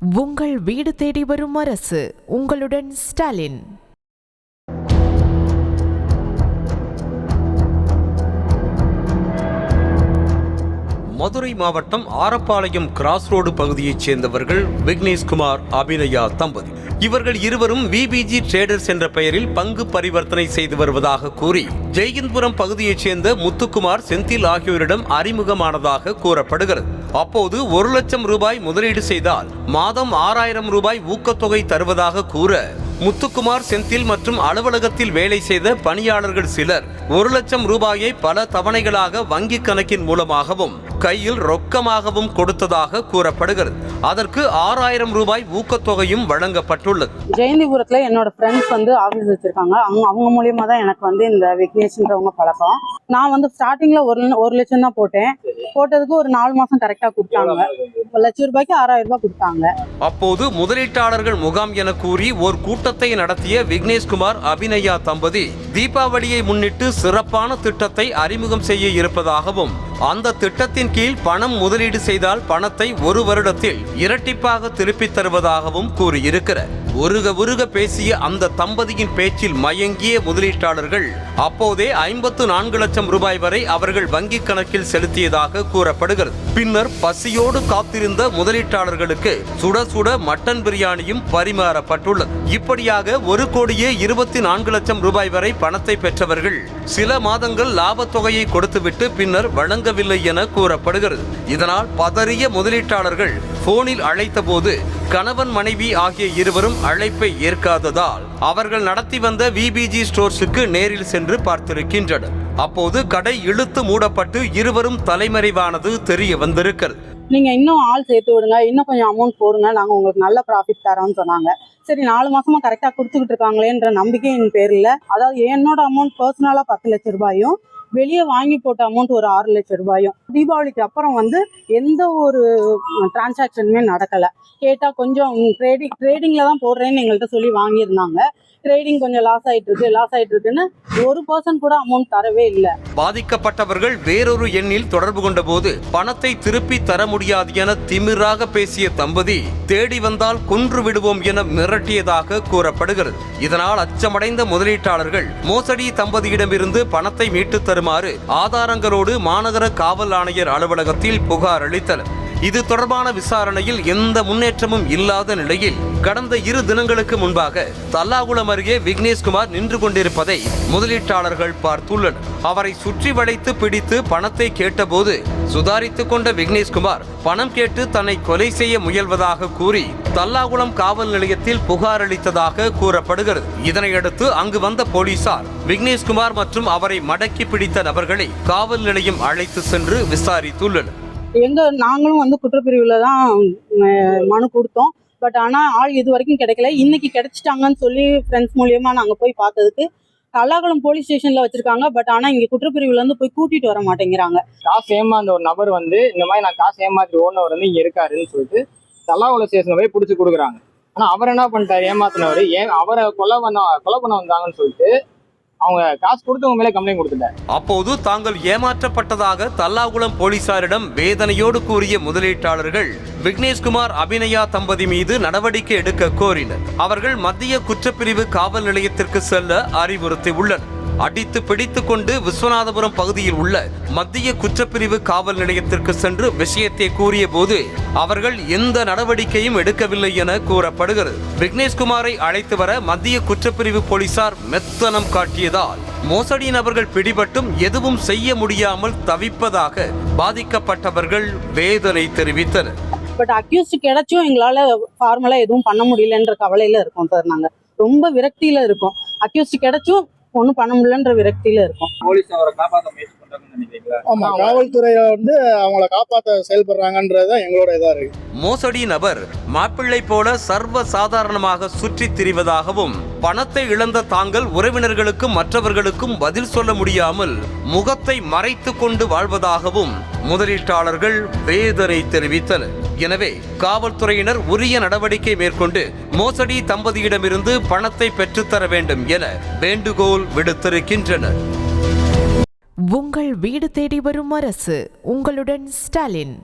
உங்கள் வீடு தேடி வரும் அரசு. உங்களுடன் ஸ்டாலின். மதுரை மாவட்டம் ஆரப்பாளையம் கிராஸ் ரோடு பகுதியைச் சேர்ந்தவர்கள் விக்னேஷ்குமார், அபிநயா தம்பதி. இவர்கள் இருவரும் விபிஜி ட்ரேடர்ஸ் என்ற பெயரில் பங்கு பரிவர்த்தனை செய்து வருவதாக கூறி ஜெயகின்புரம் பகுதியைச் சேர்ந்த முத்துக்குமார், செந்தில் ஆகியோரிடம் அறிமுகமானதாக கூறப்படுகிறது. அப்போது 1 லட்சம் ரூபாய் முதலீடு செய்தால் மாதம் 6000 ரூபாய் ஊக்கத்தொகை தருவதாக கூற முத்துக்குமார், செந்தில் மற்றும் அலுவலகத்தில் வேலை செய்த பணியாளர்கள் சிலர் 1 லட்சம் ரூபாயை பல தவணைகளாக வங்கி கணக்கின் மூலமாகவும் கையில் ரொக்கமாகவும் கொடுத்ததாக கூறப்படுகிறது. அதற்கு 6000 ரூபாய் ஊக்கத்தொகையும் வழங்கப்பட்டுள்ளது. ஜெயந்திபுரத்துல என்னோட ஃப்ரெண்ட்ஸ் ஆபீஸ் வச்சிருக்காங்க. அவங்க மூலியமா தான் எனக்கு இந்த விக்னேஷ்ன்றவங்க பழக்கம். நான் ஸ்டார்டிங்ல 1 லட்சம் தான் போட்டதுக்கு ஒரு 4 மாசம் கரெக்டா கொடுத்தாங்க. 1 லட்சம் ரூபாய்க்கு 6000 ரூபாய் கொடுத்தாங்க. அப்போது முதலீட்டாளர்கள் முகாம் என கூறி ஒரு கூட்டத்தை நடத்திய விக்னேஷ்குமார், அபிநயா தம்பதி தீபாவளியை முன்னிட்டு சிறப்பான திட்டத்தை அறிமுகம் செய்ய இருப்பதாகவும் அந்த திட்டத்தின் கீழ் பணம் முதலீடு செய்தால் பணத்தை 1 வருடத்தில் இரட்டிப்பாக திருப்பித் தருவதாகவும் கூறியிருக்கிறார். உருக பேசிய அந்த தம்பதியின் பேச்சில் மயங்கிய முதலீட்டாளர்கள் அப்போதே 54 லட்சம் ரூபாய் வரை அவர்கள் வங்கி கணக்கில் செலுத்தியதாக கூறப்படுகிறது. பின்னர் பசியோடு காத்திருந்த முதலீட்டாளர்களுக்கு சுட சுட மட்டன் பிரியாணியும் பரிமாறப்பட்டுள்ளது. இப்படியாக 1,24 லட்சம் ரூபாய் வரை பணத்தை பெற்றவர்கள் சில மாதங்கள் லாபத் தொகையை கொடுத்துவிட்டு பின்னர் வழங்கவில்லை என கூறப்படுகிறது. இதனால் பதறிய முதலீட்டாளர்கள் போனில் அழைத்த போது கணவன், மனைவி ஆகிய இருவரும் அழைப்பை ஏற்காததால் அவர்கள் நடத்தி வந்த விபிஜி ஸ்டோர்ஸுக்கு நேரில் சென்று பார்த்திருக்கின்றனர். அப்போது கடை இழுத்து மூடப்பட்டு இருவரும் தலைமறைவானது தெரிய வந்திருக்கிறது. நீங்க இன்னும் ஆள் சேர்த்து விடுங்க, இன்னும் கொஞ்சம் அமௌண்ட் போடுங்க, நாங்க உங்களுக்கு நல்ல ப்ராஃபிட் தரோம்னு சொன்னாங்க. சரி, 4 மாசமா கரெக்டா கொடுத்துக்கிட்டு இருக்காங்களேன்ற நம்பிக்கையின் பேர்ல, அதாவது என்னோட அமௌண்ட் பர்சனலா 10 லட்சம் ரூபாயும், வெளியே வாங்கி போட்ட அமௌண்ட் ஒரு 6 லட்சம் ரூபாயும், தீபாவளிக்கு அப்புறம் எந்த ஒரு டிரான்சாக்ஷனுமே நடக்கல. கேட்டா கொஞ்சம் ட்ரேடிங்ல தான் போடுறேன்னு எங்கள்கிட்ட சொல்லி வாங்கியிருந்தாங்க. ட்ரேடிங் கொஞ்சம் லாஸ் ஆயிட்டு இருக்குன்னு 1% கூட அமௌண்ட் தரவே இல்லை. பாதிக்கப்பட்டவர்கள் வேறொரு எண்ணில் தொடர்பு கொண்ட போது பணத்தை திருப்பி தர முடியாது என திமிராக பேசிய தம்பதி தேடி வந்தால் கொன்று விடுவோம் என மிரட்டியதாக கூறப்படுகிறது. இதனால் அச்சமடைந்த முதலீட்டாளர்கள் மோசடி தம்பதியிடமிருந்து பணத்தை மீட்டு தருமாறு ஆதாரங்களோடு மாநகர காவல் ஆணையர் அலுவலகத்தில் புகார் அளித்தனர். இது தொடர்பான விசாரணையில் எந்த முன்னேற்றமும் இல்லாத நிலையில் கடந்த 2 தினங்களுக்கு முன்பாக தல்லாகுளம் அருகே விக்னேஷ்குமார் நின்று கொண்டிருப்பதை முதலீட்டாளர்கள் பார்த்துள்ளனர். அவரை சுற்றி வளைத்து பிடித்து பணத்தை கேட்டபோது சுதாரித்துக் கொண்ட விக்னேஷ்குமார் பணம் கேட்டு தன்னை கொலை செய்ய முயல்வதாக கூறி தல்லாகுளம் காவல் நிலையத்தில் புகார் அளித்ததாக கூறப்படுகிறது. இதனையடுத்து அங்கு வந்த போலீசார் விக்னேஷ்குமார் மற்றும் அவரை மடக்கி பிடித்த நபர்களை காவல் நிலையம் அழைத்து சென்று விசாரித்துள்ளனர். நாங்களும் குற்றப்பிரிவுல தான் மனு கொடுத்தோம். பட் ஆனா ஆள் இது வரைக்கும் கிடைக்கல. இன்னைக்கு கிடைச்சிட்டாங்கன்னு சொல்லி ஃப்ரெண்ட்ஸ் மூலியமா நாங்க போய் பார்த்ததுக்கு தல்லாகுளம் போலீஸ் ஸ்டேஷன்ல வச்சிருக்காங்க. பட் ஆனா இங்க குற்றப்பிரிவுல போய் கூட்டிட்டு வர மாட்டேங்கிறாங்க. காசு ஏமாந்த ஒரு நபர் இந்த மாதிரி நான் காசு ஏமாத்தி ஓடினவர் இங்க இருக்காருன்னு சொல்லிட்டு தல்லாகுளம் ஸ்டேஷன்ல போய் பிடிச்சி கொடுக்குறாங்க. ஆனா அவர் என்ன பண்ணிட்டாரு, ஏமாத்தினவர் அவரை கொலை பண்ண வந்தாங்கன்னு சொல்லிட்டு அவங்க காசு கொடுத்தவங்க மேலே கம்ப்ளைண்ட் கொடுத்துட்டார். அப்போது தாங்கள் ஏமாற்றப்பட்டதாக தல்லாகுளம் போலீசாரிடம் வேதனையோடு கூறிய முதலீட்டாளர்கள் விக்னேஷ்குமார், அபிநயா தம்பதி மீது நடவடிக்கை எடுக்க கோரினர். அவர்கள் மத்திய குற்றப்பிரிவு காவல் நிலையத்திற்கு செல்ல அறிவுறுத்தியுள்ளனர். அடித்து பிடித்து கொண்டு விஸ்வநாதபுரம் பகுதியில் உள்ள மத்திய குற்றப்பிரிவு காவல் நிலையத்திற்கு சென்று விஷயத்தை கூறிய போது அவர்கள் எந்த நடவடிக்கையும் எடுக்கவில்லை என கூறப்படுகிறது. விக்னேஷ்குமாரை அழைத்து வர மத்திய குற்றப்பிரிவு போலீசார் மெத்தனம் காட்டியதால் மோசடி நபர்கள் பிடிபட்டும் எதுவும் செய்ய முடியாமல் தவிப்பதாக பாதிக்கப்பட்டவர்கள் வேதனை தெரிவித்தனர். பட் அக்யூஸ்ட் கிடைச்சும் எங்களால ஃபார்மலா எதுவும் பண்ண முடியலன்ற கவலையில இருக்கோம் சார். நாங்க ரொம்ப விரக்தியில இருக்கோம். அக்யூஸ்ட் கிடைச்சும் ஒன்றும் பண்ண முடியலன்ற விரக்தியில இருக்கும். போலீஸ் அவரை காப்பாற்ற முயற்சி பண்றாங்கன்னு நினைக்கிறீங்களா? ஆமா, காவல்துறையில அவங்கள காப்பாற்ற செயல்படுறாங்கன்றதுதான் எங்களோட இதா இருக்கு. மோசடி நபர் மாப்பிள்ளை போல சர்வ சாதாரணமாக சுற்றி திரிவதாகவும் பணத்தை இழந்த தாங்கள் உறவினர்களுக்கும் மற்றவர்களுக்கும் பதில் சொல்ல முடியாமல் முகத்தை மறைத்து கொண்டு வாழ்வதாகவும் முதலீட்டாளர்கள் வேதனை தெரிவித்தனர். எனவே காவல்துறையினர் உரிய நடவடிக்கை மேற்கொண்டு மோசடி தம்பதியிடமிருந்து பணத்தை பெற்றுத்தர வேண்டும் என வேண்டுகோள் விடுத்திருக்கின்றனர். உங்கள் வீடு தேடி வரும் அரசு. உங்களுடன் ஸ்டாலின்.